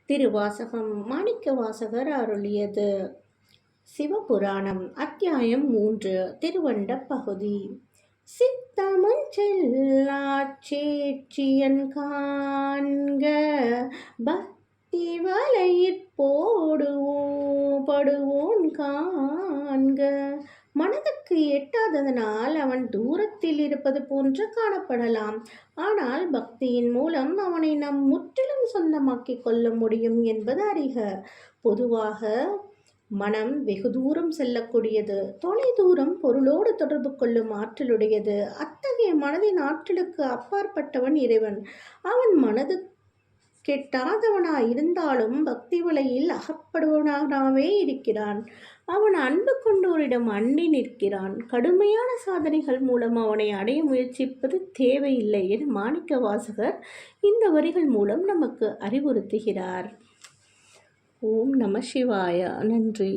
திருவாசகம் மாணிக்கவாசகர் அருளியது. சிவபுராணம் அத்தியாயம் 3 திருவண்ட பகுதி. சித்தமும் செல்லாச்சேற்றியன் காண்க பக்தி வலையிற் படுவோன் காண்க. மனதுக்கு எட்டாததனால் அவன் தூரத்தில் இருப்பது போன்று காணப்படலாம். ஆனால் பக்தியின் மூலம் அவனை நாம் முற்றிலும் சொந்தமாக்கிக் கொள்ள முடியும் என்பது அறிக. பொதுவாக மனம் வெகு தூரம் செல்லக்கூடியது, தொலை தூரம் பொருளோடு தொடர்பு கொள்ளும் ஆற்றலுடையது. அத்தகைய மனதின் ஆற்றலுக்கு அப்பாற்பட்டவன் இறைவன். அவன் மனது கெட்டாதவனாயிருந்தாலும் பக்தி வலையில் அகப்படுவனாகவே இருக்கிறான். அவன் அன்பு கொண்டோரிடம் அண்டி நிற்கிறான். கடுமையான சாதனைகள் மூலம் அவனை அடைய முயற்சிப்பது தேவையில்லை என மாணிக்கவாசகர் இந்த வரிகள் மூலம் நமக்கு அறிவுறுத்துகிறார். ஓம் நம சிவாய. நன்றி.